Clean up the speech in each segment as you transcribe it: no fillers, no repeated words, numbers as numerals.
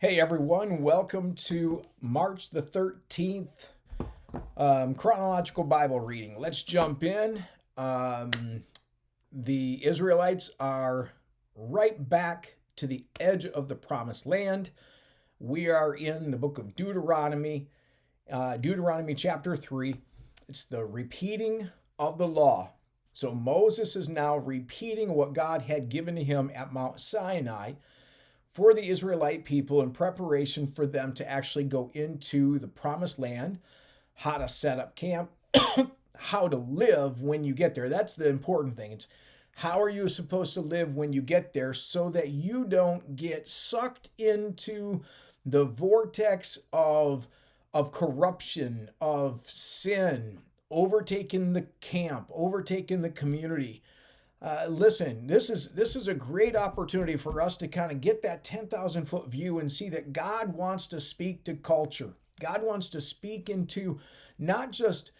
Hey everyone, welcome to March the 13th Chronological Bible reading. Let's jump in. The Israelites are right back to the edge of the promised land. We are in the book of Deuteronomy, Deuteronomy chapter 3. It's the repeating of the law. So Moses is now repeating what God had given to him at Mount Sinai for the Israelite people in preparation for them to actually go into the promised land, how to set up camp, how to live when you get there. That's the important thing. It's how are you supposed to live when you get there so that you don't get sucked into the vortex of corruption, of sin, overtaking the camp, overtaking the community. Listen, this is a great opportunity for us to kind of get that 10,000 foot view and see that God wants to speak to culture. God wants to speak into not just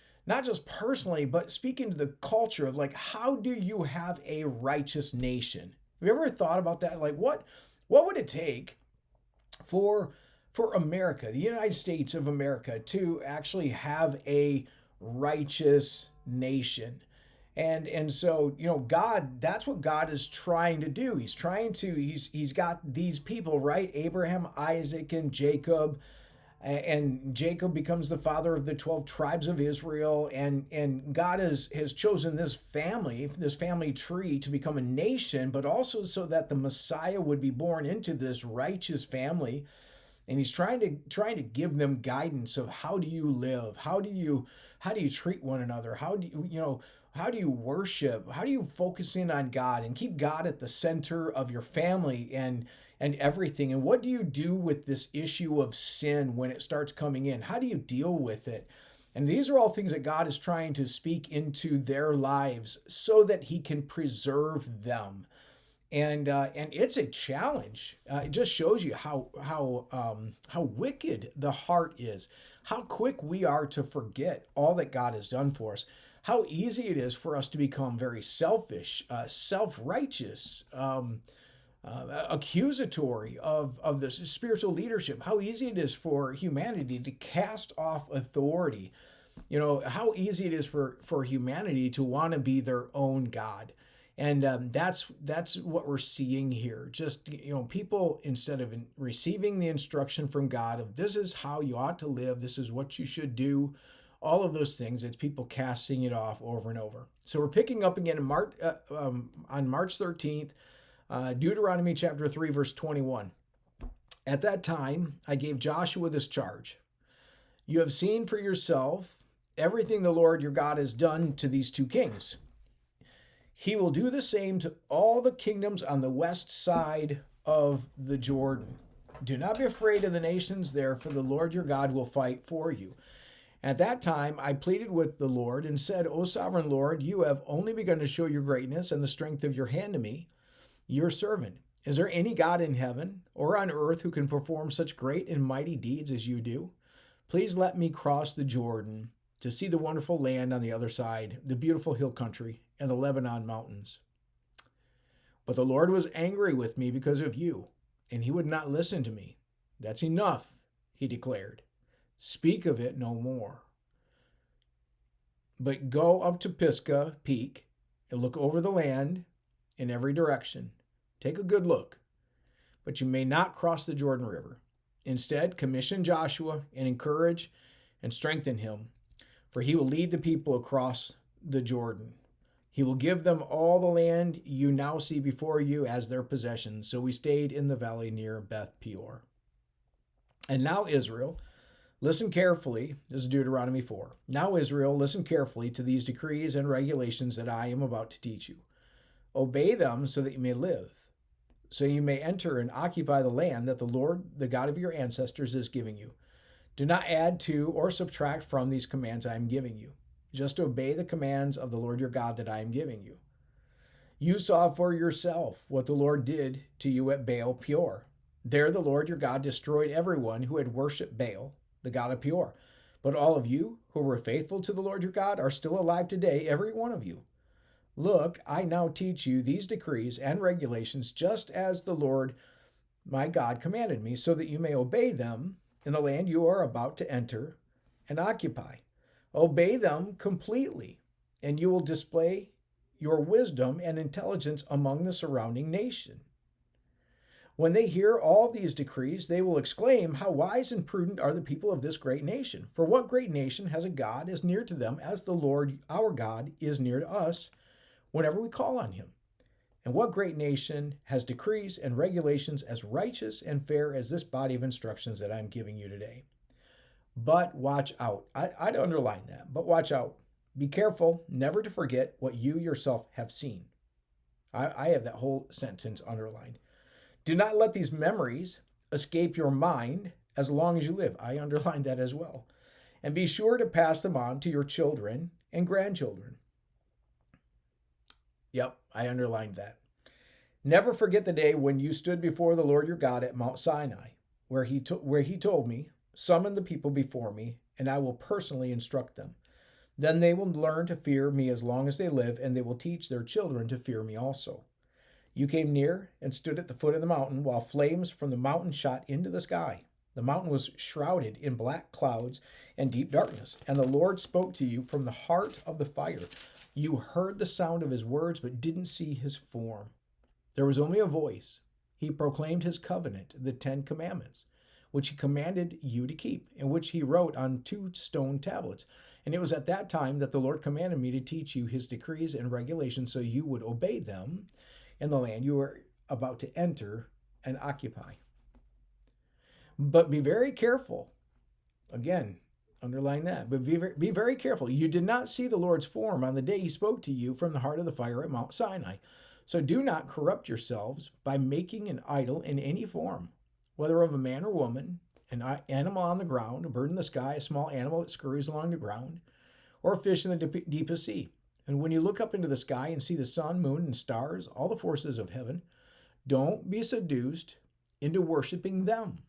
personally, but speak into the culture of like, how do you have a righteous nation? Have you ever thought about that? Like, what would it take for America, the United States of America, to actually have a righteous nation? And so, God, that's what God is trying to do. He's got these people, right? Abraham, Isaac, and Jacob. And Jacob becomes the father of the 12 tribes of Israel. And God has chosen this family tree to become a nation, but also so that the Messiah would be born into this righteous family. And he's trying to give them guidance of how do you live? How do you treat one another? How do you worship? How do you focus in on God and keep God at the center of your family and everything? And what do you do with this issue of sin when it starts coming in? How do you deal with it? And these are all things that God is trying to speak into their lives so that he can preserve them. And it's a challenge. It just shows you how wicked the heart is, how quick we are to forget all that God has done for us, how easy it is for us to become very selfish, self-righteous, accusatory of this spiritual leadership, how easy it is for humanity to cast off authority, how easy it is for humanity to want to be their own God. And that's what we're seeing here. Just, people, instead of receiving the instruction from God of this is how you ought to live, this is what you should do, all of those things, it's people casting it off over and over. So we're picking up again on March 13th, Deuteronomy chapter 3, verse 21. At that time, I gave Joshua this charge. You have seen for yourself everything the Lord your God has done to these two kings. He will do the same to all the kingdoms on the west side of the Jordan. Do not be afraid of the nations there, for the Lord your God will fight for you. At that time, I pleaded with the Lord and said, O sovereign Lord, you have only begun to show your greatness and the strength of your hand to me, your servant. Is there any God in heaven or on earth who can perform such great and mighty deeds as you do? Please let me cross the Jordan to see the wonderful land on the other side, the beautiful hill country, and the Lebanon mountains. But the Lord was angry with me because of you, and he would not listen to me. That's enough, he declared. Speak of it no more. But go up to Pisgah Peak and look over the land in every direction. Take a good look, but you may not cross the Jordan River. Instead, commission Joshua and encourage and strengthen him, for he will lead the people across the Jordan. He will give them all the land you now see before you as their possession. So we stayed in the valley near Beth Peor. And now Israel, listen carefully. This is Deuteronomy 4. Now Israel, listen carefully to these decrees and regulations that I am about to teach you. Obey them so that you may live, so you may enter and occupy the land that the Lord, the God of your ancestors, is giving you. Do not add to or subtract from these commands I am giving you. Just obey the commands of the Lord your God that I am giving you. You saw for yourself what the Lord did to you at Baal Peor. There the Lord your God destroyed everyone who had worshipped Baal, the god of Peor. But all of you who were faithful to the Lord your God are still alive today, every one of you. Look, I now teach you these decrees and regulations just as the Lord my God commanded me, so that you may obey them in the land you are about to enter and occupy. Obey them completely, and you will display your wisdom and intelligence among the surrounding nation. When they hear all these decrees, they will exclaim, "How wise and prudent are the people of this great nation! For what great nation has a God as near to them as the Lord our God is near to us whenever we call on him? And what great nation has decrees and regulations as righteous and fair as this body of instructions that I'm giving you today?" But watch out. I'd underline that. But watch out. Be careful never to forget what you yourself have seen. I have that whole sentence underlined. Do not let these memories escape your mind as long as you live. I underlined that as well. And be sure to pass them on to your children and grandchildren. Yep, I underlined that. Never forget the day when you stood before the Lord your God at Mount Sinai, where he told me, "Summon the people before me, and I will personally instruct them. Then they will learn to fear me as long as they live, and they will teach their children to fear me also." You came near and stood at the foot of the mountain while flames from the mountain shot into the sky. The mountain was shrouded in black clouds and deep darkness, and the Lord spoke to you from the heart of the fire. You heard the sound of his words, but didn't see his form. There was only a voice. He proclaimed his covenant, the 10 Commandments, which he commanded you to keep, and which he wrote on 2 stone tablets. And it was at that time that the Lord commanded me to teach you his decrees and regulations so you would obey them in the land you are about to enter and occupy. But be very careful. Again, underline that. But be very careful. You did not see the Lord's form on the day he spoke to you from the heart of the fire at Mount Sinai. So do not corrupt yourselves by making an idol in any form, whether of a man or woman, an animal on the ground, a bird in the sky, a small animal that scurries along the ground, or a fish in the deepest sea. And when you look up into the sky and see the sun, moon, and stars, all the forces of heaven, don't be seduced into worshiping them.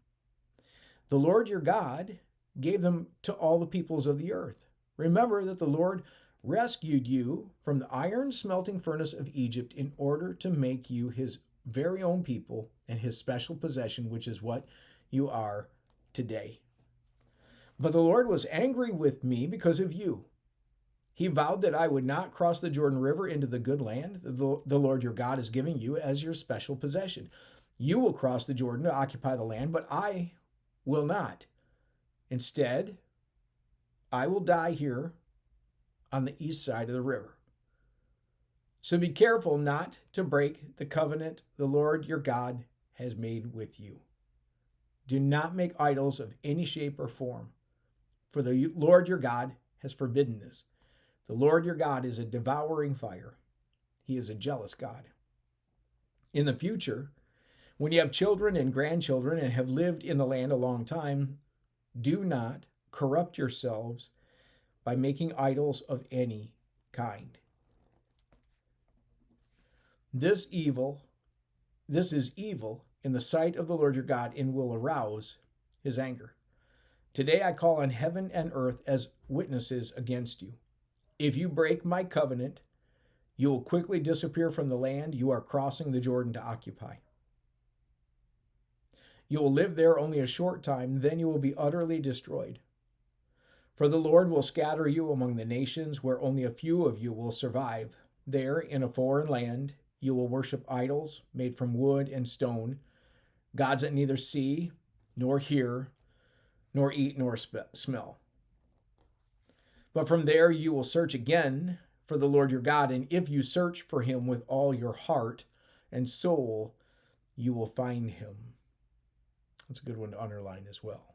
The Lord your God gave them to all the peoples of the earth. Remember that the Lord rescued you from the iron smelting furnace of Egypt in order to make you his very own people and his special possession, which is what you are today. But the Lord was angry with me because of you. He vowed that I would not cross the Jordan River into the good land the Lord your God is giving you as your special possession. You will cross the Jordan to occupy the land, but I will not. Instead, I will die here on the east side of the river. So be careful not to break the covenant the Lord your God has made with you. Do not make idols of any shape or form, for the Lord your God has forbidden this. The Lord your God is a devouring fire. He is a jealous God. In the future, when you have children and grandchildren and have lived in the land a long time, do not corrupt yourselves by making idols of any kind. This is evil in the sight of the Lord your God and will arouse his anger. Today I call on heaven and earth as witnesses against you. If you break my covenant, you will quickly disappear from the land you are crossing the Jordan to occupy. You will live there only a short time, then you will be utterly destroyed. For the Lord will scatter you among the nations where only a few of you will survive. There, in a foreign land, you will worship idols made from wood and stone, gods that neither see, nor hear, nor eat, nor smell. But from there you will search again for the Lord your God, and if you search for him with all your heart and soul, you will find him. That's a good one to underline as well.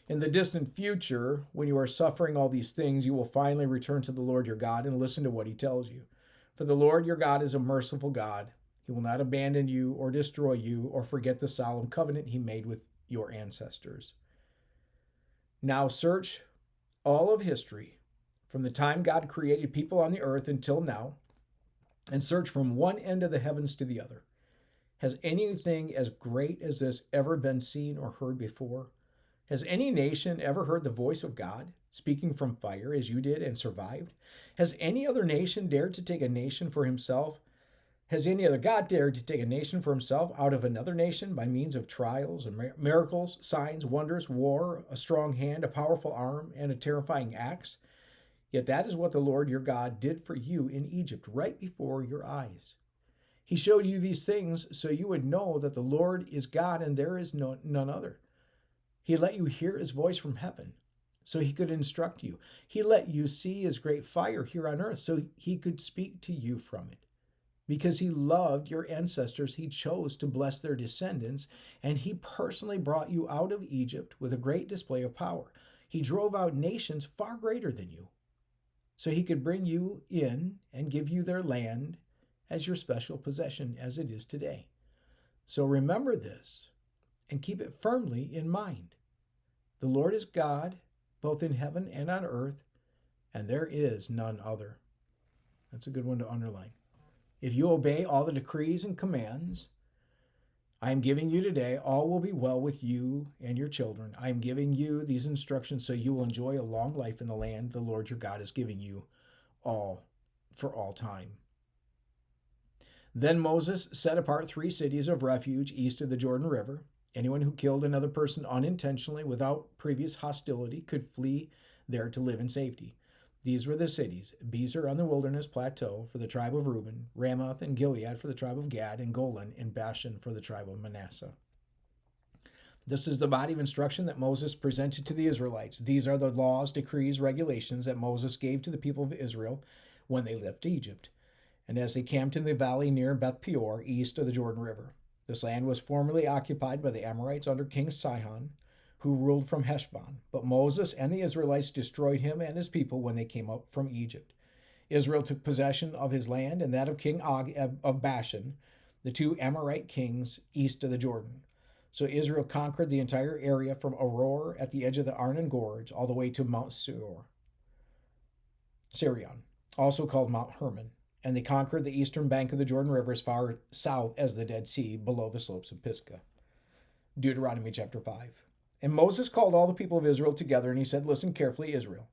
In the distant future, when you are suffering all these things, you will finally return to the Lord your God and listen to what he tells you. For the Lord your God is a merciful God. He will not abandon you or destroy you or forget the solemn covenant he made with your ancestors. Now search all of history, from the time God created people on the earth until now, and search from one end of the heavens to the other. Has anything as great as this ever been seen or heard before? Has any nation ever heard the voice of God speaking from fire as you did and survived? Has any other nation dared to take a nation for himself Has any other God dared to take a nation for himself out of another nation by means of trials and miracles, signs, wonders, war, a strong hand, a powerful arm, and a terrifying axe? Yet that is what the Lord your God did for you in Egypt, right before your eyes. He showed you these things so you would know that the Lord is God and there is none other. He let you hear his voice from heaven so he could instruct you. He let you see his great fire here on earth so he could speak to you from it. Because he loved your ancestors, he chose to bless their descendants, and he personally brought you out of Egypt with a great display of power. He drove out nations far greater than you so he could bring you in and give you their land as your special possession as it is today. So remember this and keep it firmly in mind. The Lord is God, both in heaven and on earth, and there is none other. That's a good one to underline. If you obey all the decrees and commands I am giving you today, all will be well with you and your children. I am giving you these instructions so you will enjoy a long life in the land the Lord your God is giving you all for all time. Then Moses set apart 3 cities of refuge east of the Jordan River. Anyone who killed another person unintentionally without previous hostility could flee there to live in safety. These were the cities: Bezer on the wilderness plateau for the tribe of Reuben, Ramoth and Gilead for the tribe of Gad, and Golan in Bashan for the tribe of Manasseh. This is the body of instruction that Moses presented to the Israelites. These are the laws, decrees, regulations that Moses gave to the people of Israel when they left Egypt, and as they camped in the valley near Beth Peor, east of the Jordan River. This land was formerly occupied by the Amorites under King Sihon, who ruled from Heshbon. But Moses and the Israelites destroyed him and his people when they came up from Egypt. Israel took possession of his land and that of King Og of Bashan, the 2 Amorite kings east of the Jordan. So Israel conquered the entire area from Aroer at the edge of the Arnon Gorge all the way to Mount Sirion, also called Mount Hermon. And they conquered the eastern bank of the Jordan River as far south as the Dead Sea, below the slopes of Pisgah. Deuteronomy chapter 5. And Moses called all the people of Israel together, and he said, "Listen carefully, Israel.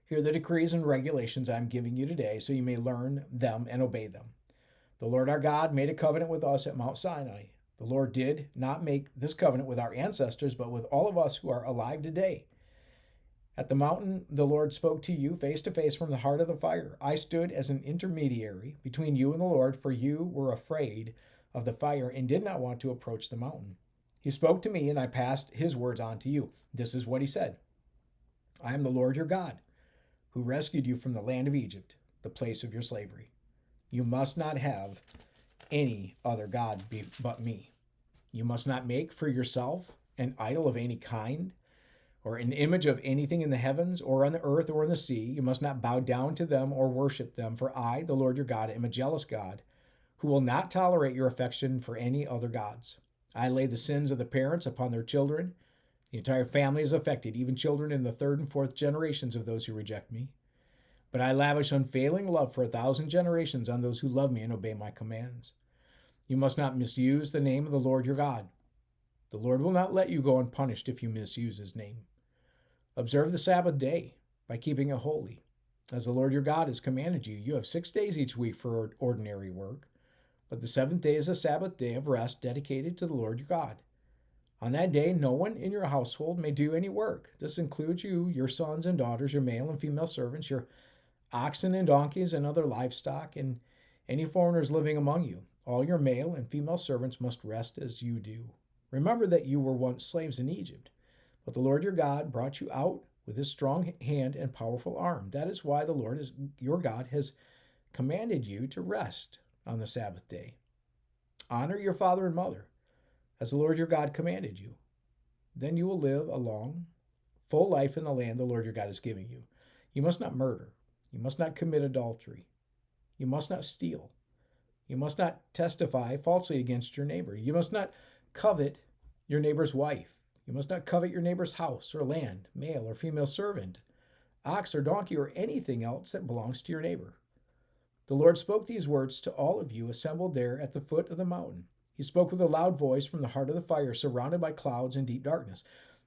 Hear the decrees and regulations I am giving you today, so you may learn them and obey them. The Lord our God made a covenant with us at Mount Sinai. The Lord did not make this covenant with our ancestors, but with all of us who are alive today. At the mountain, the Lord spoke to you face to face from the heart of the fire. I stood as an intermediary between you and the Lord, for you were afraid of the fire and did not want to approach the mountain. He spoke to me, and I passed his words on to you. This is what he said. I am the Lord your God, who rescued you from the land of Egypt, the place of your slavery. You must not have any other God but me. You must not make for yourself an idol of any kind, or an image of anything in the heavens, or on the earth, or in the sea. You must not bow down to them or worship them, for I, the Lord your God, am a jealous God, who will not tolerate your affection for any other gods. I lay the sins of the parents upon their children. The entire family is affected, even children in the 3rd and 4th generations of those who reject me. But I lavish unfailing love for 1,000 generations on those who love me and obey my commands. You must not misuse the name of the Lord your God. The Lord will not let you go unpunished if you misuse his name. Observe the Sabbath day by keeping it holy. As the Lord your God has commanded you, you have 6 days each week for ordinary work. But the 7th day is a Sabbath day of rest dedicated to the Lord your God. On that day, no one in your household may do any work. This includes you, your sons and daughters, your male and female servants, your oxen and donkeys and other livestock, and any foreigners living among you. All your male and female servants must rest as you do. Remember that you were once slaves in Egypt, but the Lord your God brought you out with his strong hand and powerful arm. That is why the Lord your God has commanded you to rest on the Sabbath day. Honor your father and mother, as the Lord your God commanded you. Then you will live a long, full life in the land the Lord your God is giving you. You must not murder. You must not commit adultery. You must not steal. You must not testify falsely against your neighbor. You must not covet your neighbor's wife. You must not covet your neighbor's house or land, male or female servant, ox or donkey, or anything else that belongs to your neighbor. The Lord spoke these words to all of you assembled there at the foot of the mountain. He spoke with a loud voice from the heart of the fire, surrounded by clouds and deep darkness.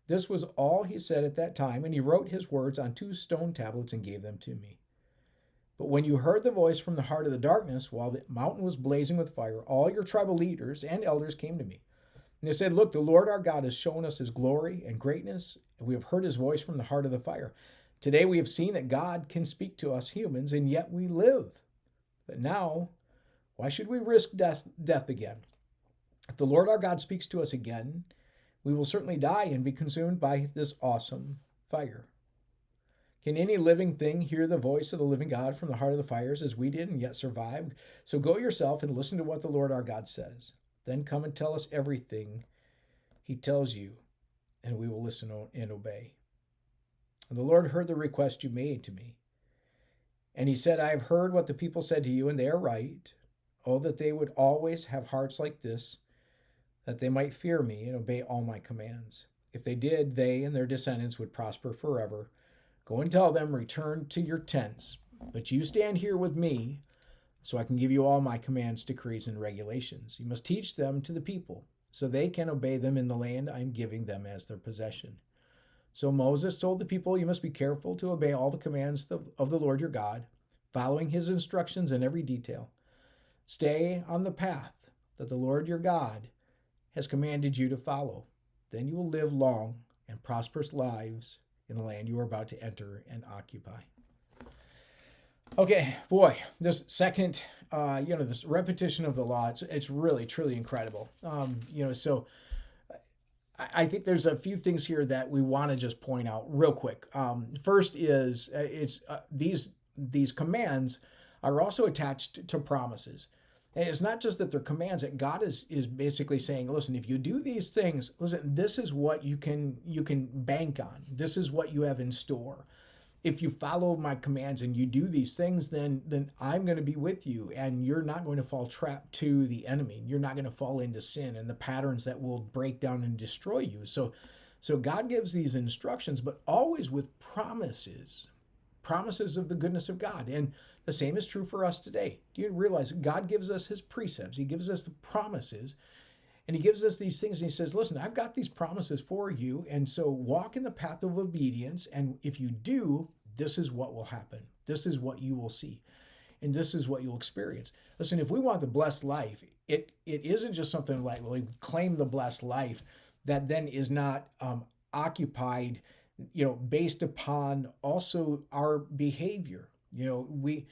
This was all he said at that time, and he wrote his words on 2 stone tablets and gave them to me. But when you heard the voice from the heart of the darkness, while the mountain was blazing with fire, all your tribal leaders and elders came to me. And they said, look, the Lord our God has shown us his glory and greatness, and we have heard his voice from the heart of the fire. Today we have seen that God can speak to us humans, and yet we live. But now, why should we risk death again? If the Lord our God speaks to us again, we will certainly die and be consumed by this awesome fire. Can any living thing hear the voice of the living God from the heart of the fires as we did and yet survive? So go yourself and listen to what the Lord our God says. Then come and tell us everything he tells you, and we will listen and obey. And the Lord heard the request you made to me. And he said, I have heard what the people said to you, and they are right. Oh, that they would always have hearts like this, that they might fear me and obey all my commands. If they did, they and their descendants would prosper forever. Go and tell them, return to your tents. But you stand here with me, so I can give you all my commands, decrees, and regulations. You must teach them to the people, so they can obey them in the land I am giving them as their possession. So Moses told the people, you must be careful to obey all the commands of the Lord your God, following his instructions in every detail. Stay on the path that the Lord your God has commanded you to follow. Then you will live long and prosperous lives in the land you are about to enter and occupy. Okay, boy, this second, this repetition of the law, it's really, truly incredible. So I think there's a few things here that we want to just point out real quick. First is these commands are also attached to promises. And it's not just that they're commands, that God is basically saying, listen, if you do these things, listen, this is what you can bank on. This is what you have in store. If you follow my commands and you do these things, then I'm going to be with you, and you're not going to fall trap to the enemy. You're not going to fall into sin and the patterns that will break down and destroy you. So God gives these instructions, but always with promises of the goodness of God. And the same is true for us today. Do you realize God gives us his precepts? He gives us the promises, and he gives us these things, and he says, listen, I've got these promises for you, and so walk in the path of obedience, and if you do, this is what will happen. This is what you will see, and this is what you'll experience. Listen, if we want the blessed life, it isn't just something like, well, we claim the blessed life that then is not occupied, based upon also our behavior. We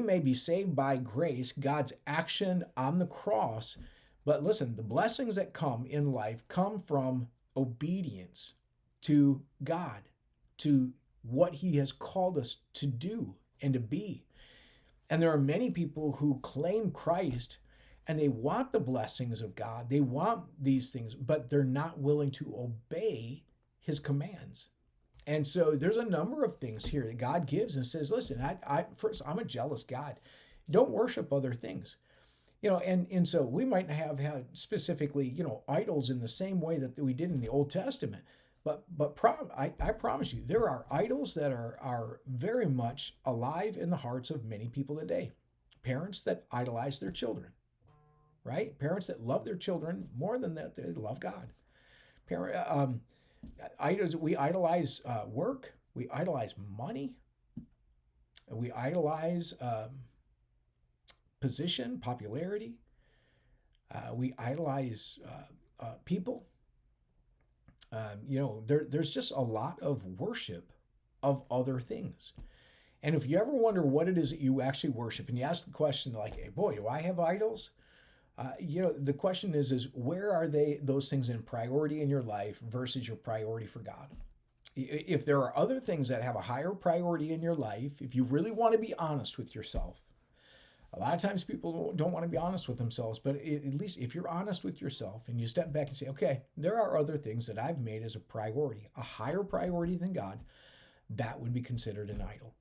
may be saved by grace, God's action on the cross, but listen, the blessings that come in life come from obedience to God, to what he has called us to do and to be. And there are many people who claim Christ and they want the blessings of God. They want these things, but they're not willing to obey his commands. And so there's a number of things here that God gives and says, listen, first, I'm a jealous God. Don't worship other things. And so we might have had specifically, idols in the same way that we did in the Old Testament. But I promise you, there are idols that are very much alive in the hearts of many people today. Parents that idolize their children, right? Parents that love their children more than that they love God. We idolize work. We idolize money. We idolize position, popularity. We idolize people. There's just a lot of worship of other things. And if you ever wonder what it is that you actually worship, and you ask the question like, hey, boy, do I have idols? The question is where are those things in priority in your life versus your priority for God? If there are other things that have a higher priority in your life, if you really want to be honest with yourself, a lot of times people don't want to be honest with themselves, but at least if you're honest with yourself and you step back and say, okay, there are other things that I've made as a priority, a higher priority than God, that would be considered an idol.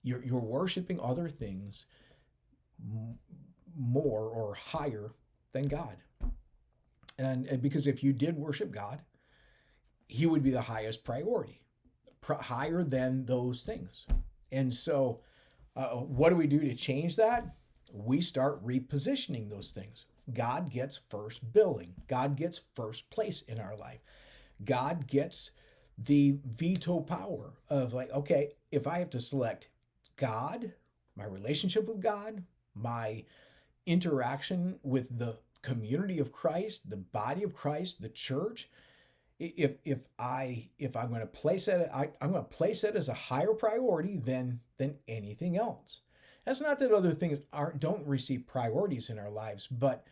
You're worshiping other things more or higher than God. And because if you did worship God, he would be the highest priority, higher than those things. And so what do we do to change that? We start repositioning those things. God gets first billing. God gets first place in our life. God gets the veto power of like, okay, if I have to select God my relationship with God, my interaction with the community of Christ, the body of Christ, the church, if I'm going to place it, I'm going to place it as a higher priority than anything else. That's not that other things don't receive priorities in our lives, but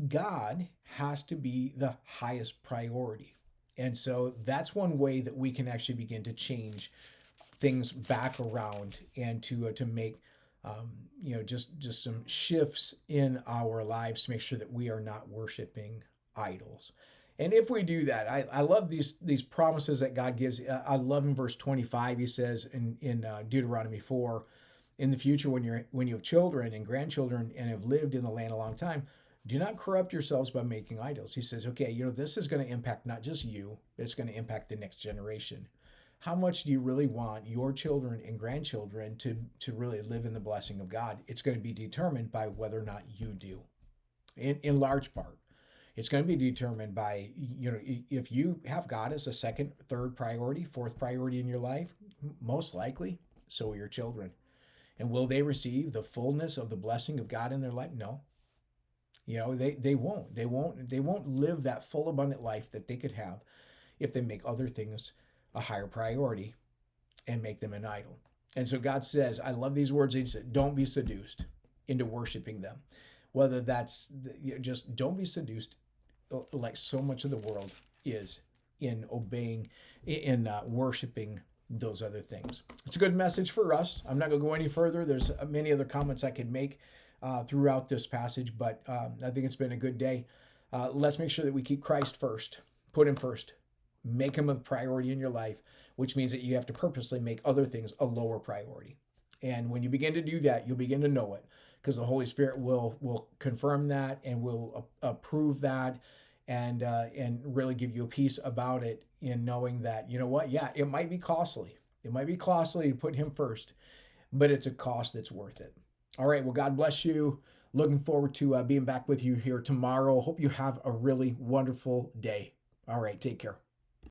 God has to be the highest priority. And so that's one way that we can actually begin to change things back around and to make just some shifts in our lives to make sure that we are not worshiping idols. And if we do that, I love these promises that God gives. I love in verse 25, he says in Deuteronomy 4, in the future when you have children and grandchildren and have lived in the land a long time, do not corrupt yourselves by making idols. He says, okay, this is going to impact not just you, it's going to impact the next generation. How much do you really want your children and grandchildren to really live in the blessing of God? It's going to be determined by whether or not you do, in large part. It's going to be determined by, if you have God as a second, third priority, fourth priority in your life, most likely, so will your children. And will they receive the fullness of the blessing of God in their life? No. They won't. They won't live that full, abundant life that they could have if they make other things a higher priority and make them an idol. And so God says, I love these words. He said, don't be seduced into worshiping them. Whether that's just don't be seduced like so much of the world is in obeying, in worshiping those other things. It's a good message for us. I'm not going to go any further. There's many other comments I could make throughout this passage, but I think it's been a good day. Let's make sure that we keep Christ first, put him first, make him a priority in your life, which means that you have to purposely make other things a lower priority. And when you begin to do that, you'll begin to know it, because the Holy Spirit will confirm that and will approve that and really give you a peace about it, in knowing that, it might be costly. It might be costly to put him first, but it's a cost that's worth it. All right. Well, God bless you. Looking forward to being back with you here tomorrow. Hope you have a really wonderful day. All right. Take care.